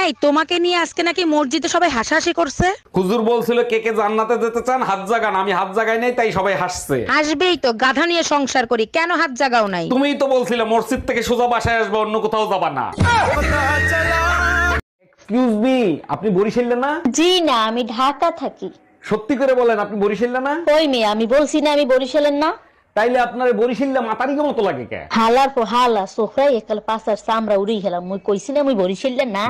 এই তোমাকে নিয়ে আজকে নাকি মসজিদে সবাই হাসাহাসি করছে। হুজুর বলছিল কে কে জান্নাতে যেতে চান হাত জাগান, আমি হাত জাগাই নাই তাই সবাই হাসছে। হাসবেই তো, গাধা নিয়ে সংসার করি, কেন হাত জাগাও নাই? তুমিই তো বলছিলে মসজিদ থেকে সোজা বাসায় আসবে, অন্য কোথাও যাবা না। এক্সকিউজ মি, আপনি বরিশালে না? জি না, আমি ঢাকা থাকি। সত্যি করে বলেন আপনি বরিশালে না? কই মেয়ে, আমি বলছি না আমি বরিশালের না। তাইলে আপনার বরিশালে মাতারিকে মতো লাগে কে? হালার পর হালা সোফরাই একাল পাঁচার চামড়া উড়ি গেলাম, মুই কইছি না আমি বরিশালের না।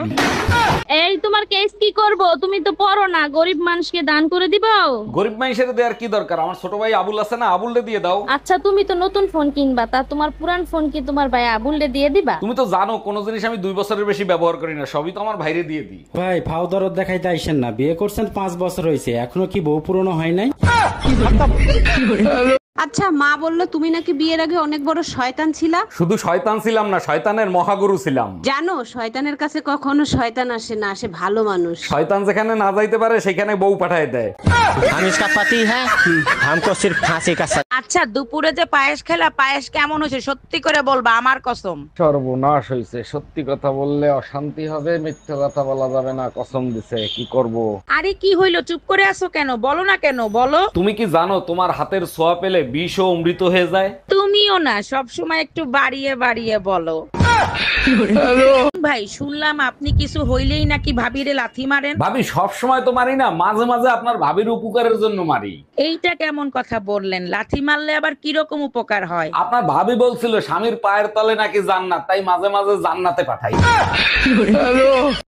এই তোমার কেস কি করব? তুমি তো পড়ো না, গরিব মানুষকে দান করে দিবাও। গরিব মানুষের দেওয়ার কি দরকার? আমার ছোট ভাই আবুল আছে না, আবুলরে দিয়ে দাও। আচ্ছা তুমি তো নতুন ফোন কিনবা, তা তোমার পুরান ফোন কি তোমার ভাই আবুলরে দিয়ে দিবা? তুমি তো জানো কোন জিনিস আমি 2 বছরের বেশি ব্যবহার করি না, সবই তো আমার ভাইরে দিয়ে দিই। ভাই ফাও দরদ দেখাইতে আইসেন না, বিয়ে করছেন 5 বছর হয়েছে, এখনো কি বউ পুরনো হয় নাই? আচ্ছা, মা বললো তুমি নাকি বিয়ের আগে অনেক বড় শয়তান ছিলা। শুধু শয়তান ছিলাম না, শয়তানের মহাগুরু ছিলাম। জানো শয়তানের কাছে কখনো শয়তান আসে না, আসে ভালো মানুষ। শয়তান যেখানে না যাইতে পারে সেখানে বউ পাঠায় দেয়। हम इसका पति है, हमको सिर्फ फांसी का सजा। আচ্ছা দুপুরে যে পায়েস খেলা, পায়েস কেমন হয়েছে সত্যি করে বলবা, আমার কসম। সর্বনাশ হয়েছে, সত্যি কথা বললে অশান্তি হবে, মিথ্যা কথা বলা যাবে না, কসম দিছে, কি করব? আরে কি হইলো, চুপ করে আছো কেন? বলো না কেন, বলো। তুমি কি জানো তোমার হাতের ছোঁয়া পেলে বিষ ও অমৃত হয়ে যায়? তুমিও না সব সময় একটু বাড়িয়ে বাড়িয়ে বলো। ভাই শুনলাম আপনি কিছু হইলেই নাকি ভাবিরে লাথি মারেন। ভাবি সব সময় তো মারি না, মাঝে মাঝে আপনার ভাবির উপকারের জন্য মারি। এইটা কেমন কথা বললেন? লাথি মারলে আবার কিরকম উপকার হয়? আপনার ভাবি বলছিল স্বামীর পায়ের তলে নাকি জান্নাত, তাই মাঝে মাঝে জান্নাতে পাঠাই।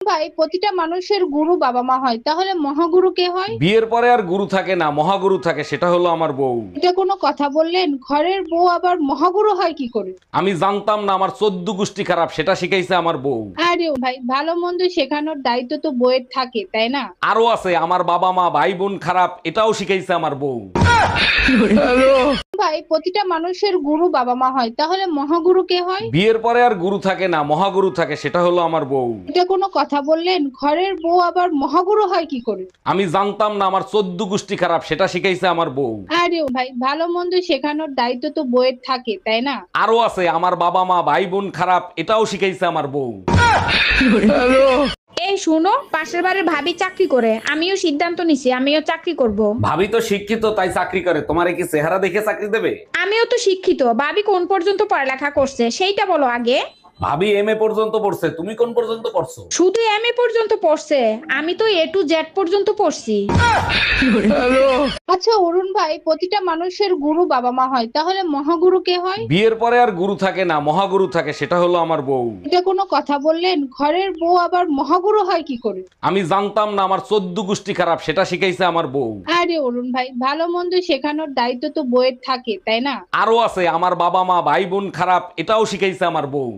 ভাই প্রতিটা মানুষের গুরু বাবা মা হয়, তাহলে মহাগুরু কে হয়? বিয়ের পরে আর গুরু থাকে না, মহাগুরু থাকে, সেটা হলো আমার বউ। এটা কোনো কথা বললেন? ঘরের বউ আবার মহাগুরু হয় কি করে? আমি জানতাম না, আমার 14 গোষ্ঠী খারাপ, সেটা শিখাইছে আমার বউ। আরে ভাই, ভালো মন্দ শেখানোর দায়িত্ব তো বউয়ের থাকে, তাই না? আরো আছে, আমার বাবা মা ভাই বোন খারাপ, এটাও শিখাইছে আমার বউ। ভাই প্রতিটা মানুষের গুরু বাবা মা হয়, তাহলে মহাগুরু কে হয়? বিয়ের পরে আর গুরু থাকে না, মহাগুরু থাকে, সেটা হলো আমার বউ। এটা কোনো কথা বললেন? ঘরের বউ আবার মহাগুরু হয় কি করে? আমি জানতাম না, আমার 14 গোষ্ঠী খারাপ, সেটা শিখাইছে আমার বউ। আরে ভাই, ভালো মন্দ শেখানোর দায়িত্ব তো বউয়ের থাকে, তাই না? আরো আছে, আমার বাবা মা ভাই বোন খারাপ, এটাও শিখাইছে আমার বউ। এই শুনো, পাশের বাড়ির ভাবি চাকরি করে, আমিও সিদ্ধান্ত নিছি আমিও চাকরি করব। ভাবি তো শিক্ষিত তাই চাকরি করে, তোমারে কি চেহারা দেখে চাকরি দেবে? আমিও তো শিক্ষিত, ভাবি কোন পর্যন্ত পড়ালেখা করছে সেইটা বলো আগে। ভাবি এমএ পর্যন্ত পড়ছে, তুমি কোন পর্যন্ত পড়ছো? শুধু এমএ পর্যন্ত পড়ছে, আমি তো এ টু জেড পর্যন্ত পড়ছি। আচ্ছা অরুণ ভাই, প্রতিটা মানুষের গুরু বাবা মা হয়, তাহলে মহাগুরু কে হয়? বিয়ের পরে আর গুরু থাকে না, মহাগুরু থাকে, সেটা হলো আমার বউ। এটা কোনো কথা বললেন? ঘরের বউ আবার মহাগুরু হয় কি করে? আমি জানতাম না, আমার 14 গোষ্ঠী খারাপ, সেটা শিখাইছে আমার বউ। আরে অরুণ ভাই, ভালো মন্দ শেখানোর দায়িত্ব তো বউয়ের থাকে, তাই না? আরো আছে, আমার বাবা মা ভাই বোন খারাপ, এটাও শিখাইছে আমার বউ।